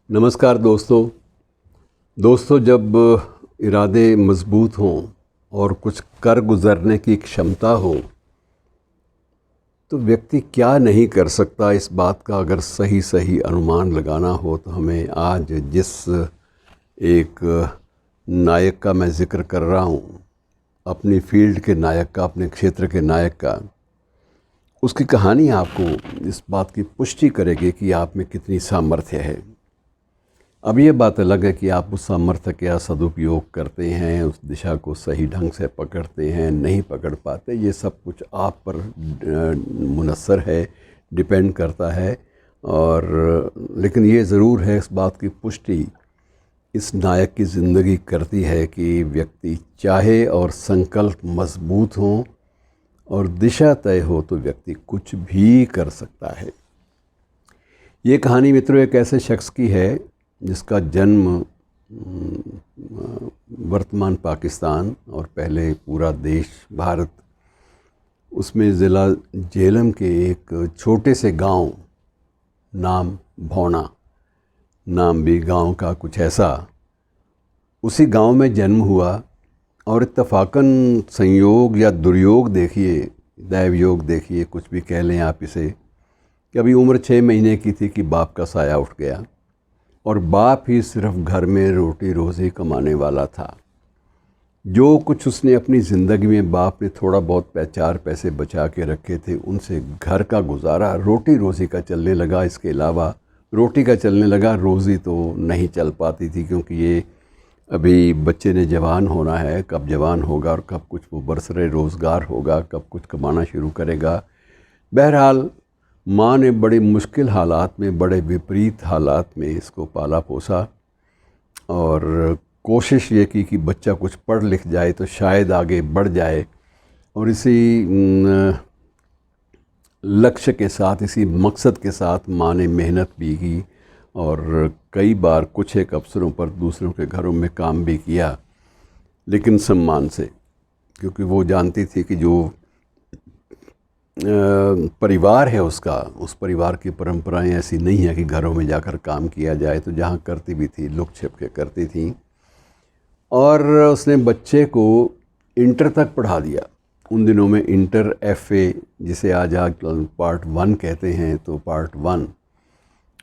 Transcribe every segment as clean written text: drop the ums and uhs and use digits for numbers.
नमस्कार दोस्तों जब इरादे मजबूत हों और कुछ कर गुज़रने की क्षमता हो तो व्यक्ति क्या नहीं कर सकता। इस बात का अगर सही अनुमान लगाना हो तो हमें आज जिस एक नायक का मैं ज़िक्र कर रहा हूँ, अपनी फील्ड के नायक का, अपने क्षेत्र के नायक का, उसकी कहानी आपको इस बात की पुष्टि करेगी कि आप में कितनी सामर्थ्य है। अब ये बात अलग है कि आप उस सामर्थ्य का सदुपयोग करते हैं, उस दिशा को सही ढंग से पकड़ते हैं, नहीं पकड़ पाते, ये सब कुछ आप पर मुनस्सर है, डिपेंड करता है। और लेकिन ये ज़रूर है, इस बात की पुष्टि इस नायक की ज़िंदगी करती है कि व्यक्ति चाहे और संकल्प मजबूत हों और दिशा तय हो तो व्यक्ति कुछ भी कर सकता है। ये कहानी मित्रों एक ऐसे शख्स की है जिसका जन्म वर्तमान पाकिस्तान और पहले पूरा देश भारत, उसमें ज़िला झेलम के एक छोटे से गांव, नाम भौना, नाम भी गांव का कुछ ऐसा, उसी गांव में जन्म हुआ। और इत्तफाकन संयोग या दुर्योग देखिए, दैवयोग देखिए, कुछ भी कह लें आप इसे, कि अभी उम्र 6 महीने की थी कि बाप का साया उठ गया और बाप ही सिर्फ घर में रोटी रोज़ी कमाने वाला था। जो कुछ उसने अपनी ज़िंदगी में बाप ने थोड़ा बहुत चार पैसे बचा के रखे थे, उनसे घर का गुजारा रोटी रोज़ी का चलने लगा। इसके अलावा रोटी का चलने लगा, रोज़ी तो नहीं चल पाती थी, क्योंकि ये अभी बच्चे ने जवान होना है, कब जवान होगा और कब कुछ वो बरसरे रोज़गार होगा, कब कुछ कमाना शुरू करेगा। बहरहाल माँ ने बड़े मुश्किल हालात में, बड़े विपरीत हालात में इसको पाला पोसा और कोशिश ये की कि बच्चा कुछ पढ़ लिख जाए तो शायद आगे बढ़ जाए। और इसी लक्ष्य के साथ, इसी मकसद के साथ माँ ने मेहनत भी की और कई बार कुछ एक अवसरों पर दूसरों के घरों में काम भी किया, लेकिन सम्मान से, क्योंकि वो जानती थी कि जो परिवार है उसका, उस परिवार की परंपराएं ऐसी नहीं है कि घरों में जाकर काम किया जाए। तो जहाँ करती भी थी, लुक छिप के करती थी। और उसने बच्चे को इंटर तक पढ़ा दिया। उन दिनों में इंटर FA, जिसे आज पार्ट 1 कहते हैं, तो पार्ट 1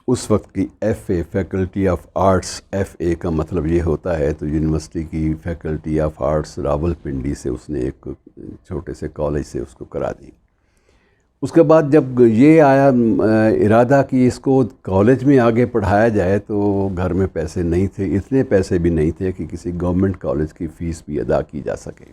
उस वक्त की FA, faculty of arts, FA का मतलब ये होता है। तो यूनिवर्सिटी की फैकल्टी ऑफ आर्ट्स रावलपिंडी से उसने एक छोटे से कॉलेज से उसको करा दी। उसके बाद जब ये आया इरादा कि इसको कॉलेज में आगे पढ़ाया जाए, तो घर में पैसे नहीं थे, इतने पैसे भी नहीं थे कि किसी गवर्नमेंट कॉलेज की फ़ीस भी अदा की जा सके।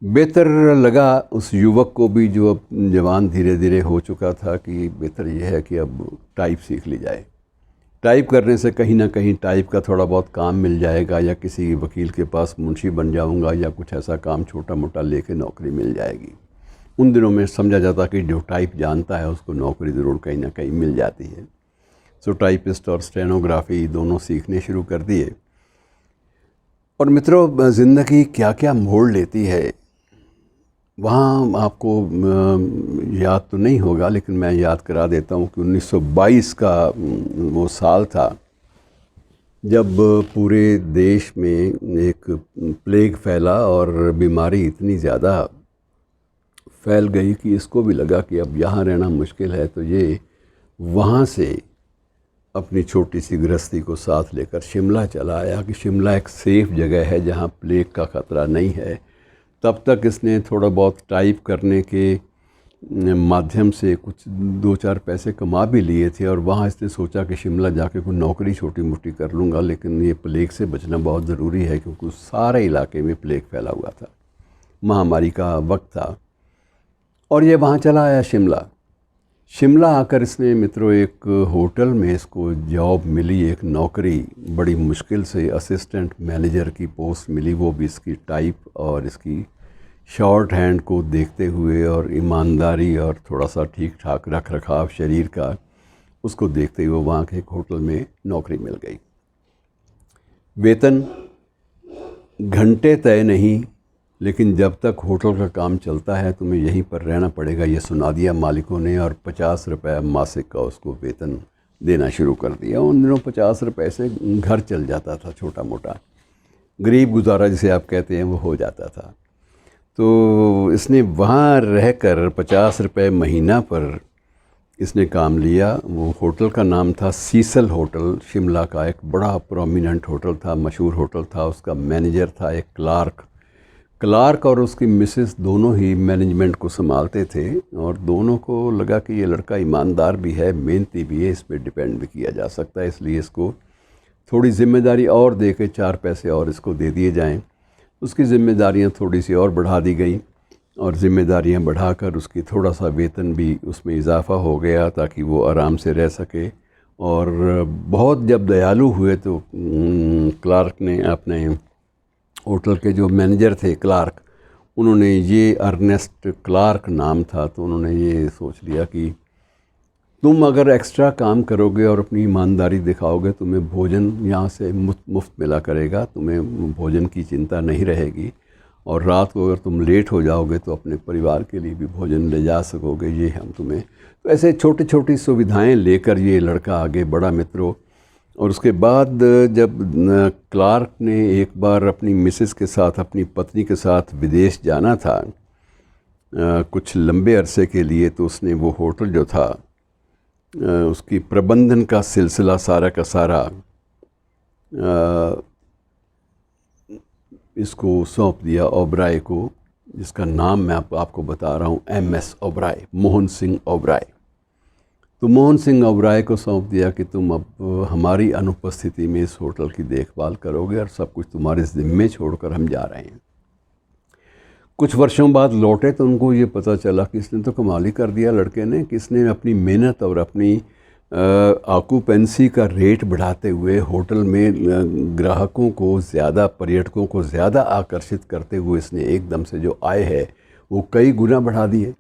बेहतर लगा उस युवक को भी, जो अब जवान धीरे धीरे हो चुका था, कि बेहतर यह है कि अब टाइप सीख ली जाए। टाइप करने से कहीं ना कहीं टाइप का थोड़ा बहुत काम मिल जाएगा, या किसी वकील के पास मुंशी बन जाऊंगा, या कुछ ऐसा काम छोटा मोटा लेके नौकरी मिल जाएगी। उन दिनों में समझा जाता कि जो टाइप जानता है उसको नौकरी ज़रूर कहीं ना कहीं मिल जाती है। सो टाइपिस्ट और स्टेनोग्राफी दोनों सीखने शुरू कर दिए। और मित्रों, ज़िंदगी क्या क्या मोड़ लेती है, वहाँ आपको याद तो नहीं होगा, लेकिन मैं याद करा देता हूँ कि 1922 का वो साल था जब पूरे देश में एक प्लेग फैला और बीमारी इतनी ज़्यादा फैल गई कि इसको भी लगा कि अब यहाँ रहना मुश्किल है। तो ये वहाँ से अपनी छोटी सी गृहस्थी को साथ लेकर शिमला चला आया कि शिमला एक सेफ़ जगह है जहाँ प्लेग का ख़तरा नहीं है। तब तक इसने थोड़ा बहुत टाइप करने के माध्यम से कुछ 2-4 पैसे कमा भी लिए थे, और वहाँ इसने सोचा कि शिमला जाके कोई नौकरी छोटी मोटी कर लूँगा। लेकिन ये प्लेग से बचना बहुत ज़रूरी है, क्योंकि उस सारे इलाके में प्लेग फैला हुआ था, महामारी का वक्त था। और ये वहाँ चला आया शिमला आकर इसने मित्रों एक होटल में इसको जॉब मिली, एक नौकरी, बड़ी मुश्किल से असिस्टेंट मैनेजर की पोस्ट मिली, वो भी इसकी टाइप और इसकी शॉर्ट हैंड को देखते हुए और ईमानदारी और थोड़ा सा ठीक ठाक रख रखाव शरीर का, उसको देखते हुए वहाँ के एक होटल में नौकरी मिल गई। वेतन घंटे तय नहीं, लेकिन जब तक होटल का काम चलता है तुम्हें यहीं पर रहना पड़ेगा, ये सुना दिया मालिकों ने। और 50 रुपये मासिक का उसको वेतन देना शुरू कर दिया। उन दिनों 50 रुपए से घर चल जाता था, छोटा मोटा गरीब गुजारा जिसे आप कहते हैं वो हो जाता था। तो इसने वहाँ रहकर 50 रुपए महीना पर इसने काम लिया। वो होटल का नाम था सीसल होटल, शिमला का एक बड़ा प्रोमिनेंट होटल था, मशहूर होटल था। उसका मैनेजर था एक क्लार्क और उसकी मिसेस दोनों ही मैनेजमेंट को संभालते थे, और दोनों को लगा कि ये लड़का ईमानदार भी है, मेहनती भी है, इस पर डिपेंड भी किया जा सकता है, इसलिए इसको थोड़ी ज़िम्मेदारी और दे के 4 पैसे और इसको दे दिए जाएं। उसकी ज़िम्मेदारियां थोड़ी सी और बढ़ा दी गई, और ज़िम्मेदारियां बढ़ाकर उसकी थोड़ा सा वेतन भी उसमें इजाफ़ा हो गया ताकि वो आराम से रह सके। और बहुत जब दयालु हुए तो क्लार्क ने अपने होटल के जो मैनेजर थे क्लार्क, उन्होंने ये अर्नेस्ट क्लार्क नाम था, तो उन्होंने ये सोच लिया कि तुम अगर एक्स्ट्रा काम करोगे और अपनी ईमानदारी दिखाओगे, तुम्हें भोजन यहाँ से मुफ्त मिला करेगा, तुम्हें भोजन की चिंता नहीं रहेगी, और रात को अगर तुम लेट हो जाओगे तो अपने परिवार के लिए भी भोजन ले जा सकोगे, ये हम तुम्हें। तो ऐसे छोटी छोटी सुविधाएं लेकर ये लड़का आगे बढ़ा मित्रों। और उसके बाद जब क्लार्क ने एक बार अपनी मिसेस के साथ, अपनी पत्नी के साथ विदेश जाना था कुछ लंबे अरसे के लिए, तो उसने वो होटल जो था उसकी प्रबंधन का सिलसिला सारा का सारा इसको सौंप दिया ओबराय को, जिसका नाम मैं आपको बता रहा हूँ, MS ओबराय, मोहन सिंह ओबराय। तो मोहन सिंह ओबराय को सौंप दिया कि तुम अब हमारी अनुपस्थिति में इस होटल की देखभाल करोगे और सब कुछ तुम्हारे ज़िम्मे छोड़कर हम जा रहे हैं। कुछ वर्षों बाद लौटे तो उनको ये पता चला कि इसने तो कमाल ही कर दिया लड़के ने, कि इसने अपनी मेहनत और अपनी ऑक्यूपेंसी का रेट बढ़ाते हुए होटल में ग्राहकों को ज़्यादा, पर्यटकों को ज़्यादा आकर्षित करते हुए इसने एकदम से जो आय है वो कई गुना बढ़ा दिए।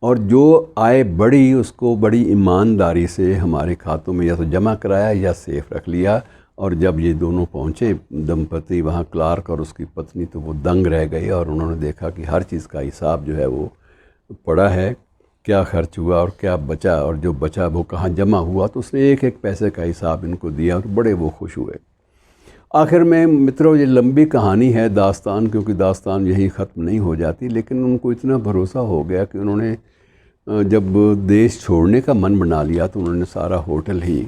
और जो आय बढ़ी उसको बड़ी ईमानदारी से हमारे खातों में या तो जमा कराया या सेफ रख लिया। और जब ये दोनों पहुँचे दंपति वहाँ, क्लार्क और उसकी पत्नी, तो वो दंग रह गए और उन्होंने देखा कि हर चीज़ का हिसाब जो है वो पड़ा है, क्या खर्च हुआ और क्या बचा, और जो बचा वो कहाँ जमा हुआ। तो उसने एक एक पैसे का हिसाब इनको दिया और बड़े वो खुश हुए। आखिर में मित्रों ये लंबी कहानी है दास्तान, क्योंकि दास्तान यहीं ख़त्म नहीं हो जाती, लेकिन उनको इतना भरोसा हो गया कि उन्होंने जब देश छोड़ने का मन बना लिया तो उन्होंने सारा होटल ही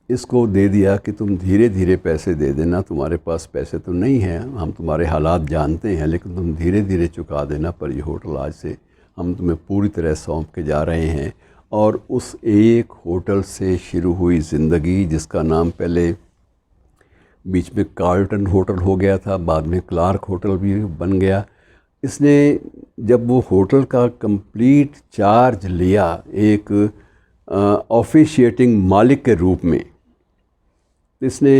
इसको दे दिया कि तुम धीरे धीरे पैसे दे देना, तुम्हारे पास पैसे तो नहीं हैं, हम तुम्हारे हालात जानते हैं, लेकिन तुम धीरे धीरे चुका देना, पर ये होटल आज से हम तुम्हें पूरी तरह सौंप के जा रहे हैं। और उस एक होटल से शुरू हुई ज़िंदगी, जिसका नाम पहले बीच में कार्ल्टन होटल हो गया था, बाद में क्लार्क होटल भी बन गया। इसने जब वो होटल का कंप्लीट चार्ज लिया एक ऑफिशिएटिंग मालिक के रूप में, इसने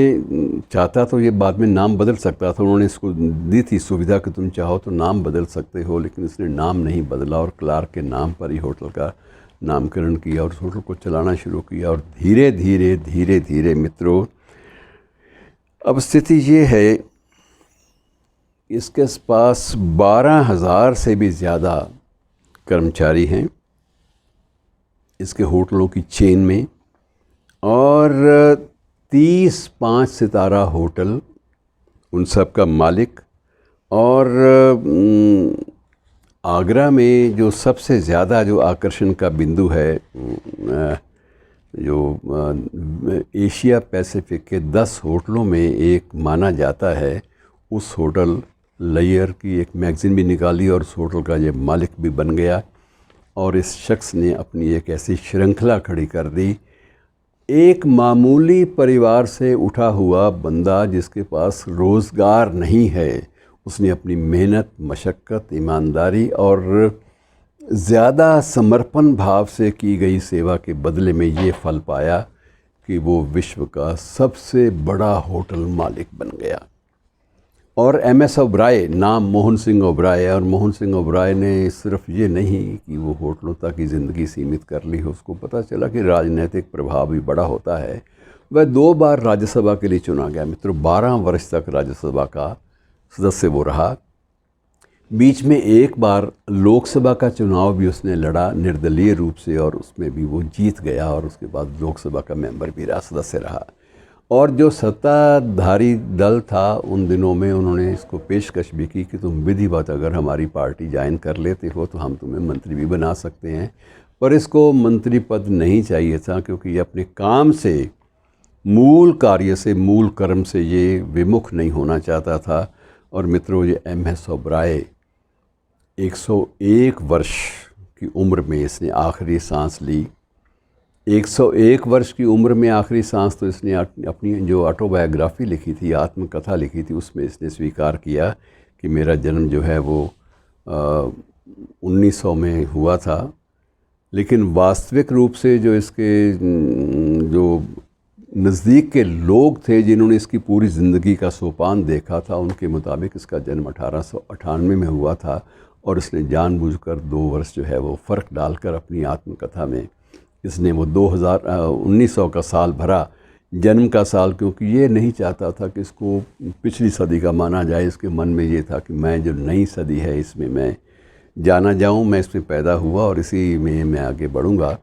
चाहता तो ये बाद में नाम बदल सकता था, उन्होंने इसको दी थी सुविधा कि तुम चाहो तो नाम बदल सकते हो, लेकिन इसने नाम नहीं बदला और क्लार्क के नाम पर ही होटल का नामकरण किया और उस होटल को चलाना शुरू किया। और धीरे धीरे धीरे धीरे मित्रों अब स्थिति ये है, इसके पास 12,000 से भी ज़्यादा कर्मचारी हैं इसके होटलों की चेन में, और 30 5 सितारा होटल, उन सब का मालिक। और आगरा में जो सबसे ज़्यादा जो आकर्षण का बिंदु है, जो एशिया पैसिफिक के 10 होटलों में एक माना जाता है, उस होटल लयर की एक मैगज़ीन भी निकाली और उस होटल का ये मालिक भी बन गया। और इस शख्स ने अपनी एक ऐसी श्रृंखला खड़ी कर दी, एक मामूली परिवार से उठा हुआ बंदा जिसके पास रोज़गार नहीं है, उसने अपनी मेहनत, मशक्क़त, ईमानदारी और ज़्यादा समर्पण भाव से की गई सेवा के बदले में ये फल पाया कि वो विश्व का सबसे बड़ा होटल मालिक बन गया। और MS ओबराय, नाम मोहन सिंह ओबराय, और मोहन सिंह ओबराय ने सिर्फ ये नहीं कि वो होटलों तक की ज़िंदगी सीमित कर ली, उसको पता चला कि राजनीतिक प्रभाव भी बड़ा होता है। वह 2 बार राज्यसभा के लिए चुना गया मित्रों, 12 वर्ष तक राज्यसभा का सदस्य वो रहा। बीच में एक बार लोकसभा का चुनाव भी उसने लड़ा निर्दलीय रूप से, और उसमें भी वो जीत गया, और उसके बाद लोकसभा का मेंबर भी रहा, सदस्य रहा। और जो सत्ताधारी दल था उन दिनों में उन्होंने इसको पेशकश भी की कि तुम विधिवत अगर हमारी पार्टी ज्वाइन कर लेते हो तो हम तुम्हें मंत्री भी बना सकते हैं। पर इसको मंत्री पद नहीं चाहिए था, क्योंकि ये अपने काम से, मूल कार्य से, मूल कर्म से ये विमुख नहीं होना चाहता था। और मित्रों, ये MS ओबराय 101 वर्ष की उम्र में इसने आखिरी सांस ली। 101 वर्ष की उम्र में आखिरी सांस तो इसने अपनी जो ऑटोबायोग्राफी लिखी थी, आत्मकथा लिखी थी, उसमें इसने स्वीकार किया कि मेरा जन्म जो है वो 1900 में हुआ था। लेकिन वास्तविक रूप से जो इसके जो नज़दीक के लोग थे जिन्होंने इसकी पूरी ज़िंदगी का सोपान देखा था, उनके मुताबिक इसका जन्म 1898 में हुआ था। और इसने जानबूझकर 2 वर्ष जो है वो फ़र्क डालकर अपनी आत्मकथा में इसने वो 1900 का साल भरा, जन्म का साल, क्योंकि ये नहीं चाहता था कि इसको पिछली सदी का माना जाए। इसके मन में ये था कि मैं जो नई सदी है इसमें मैं जाना जाऊं, मैं इसमें पैदा हुआ और इसी में मैं आगे बढ़ूंगा।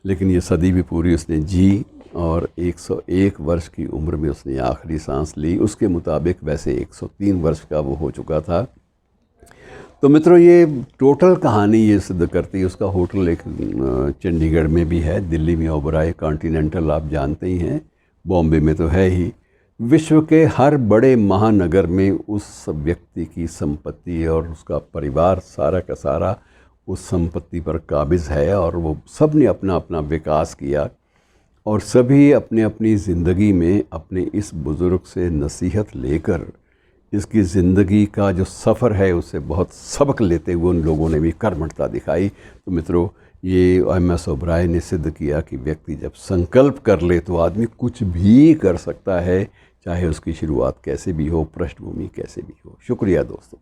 लेकिन ये सदी भी पूरी उसने जी और 101 वर्ष की उम्र में उसने आखिरी सांस ली। उसके मुताबिक वैसे 103 वर्ष का वो हो चुका था। तो मित्रों, ये टोटल कहानी ये सिद्ध करती है। उसका होटल एक चंडीगढ़ में भी है, दिल्ली में ओबराय कॉन्टिनेंटल आप जानते ही हैं, बॉम्बे में तो है ही। विश्व के हर बड़े महानगर में उस व्यक्ति की संपत्ति और उसका परिवार सारा का सारा उस संपत्ति पर काबिज़ है। और वो सब ने अपना अपना विकास किया और सभी अपने अपनी ज़िंदगी में अपने इस बुज़ुर्ग से नसीहत लेकर इसकी ज़िंदगी का जो सफ़र है उससे बहुत सबक लेते हुए उन लोगों ने भी कर्मठता दिखाई। तो मित्रों, ये MS ओबराय ने सिद्ध किया कि व्यक्ति जब संकल्प कर ले तो आदमी कुछ भी कर सकता है, चाहे उसकी शुरुआत कैसे भी हो, पृष्ठभूमि कैसे भी हो। शुक्रिया दोस्तों।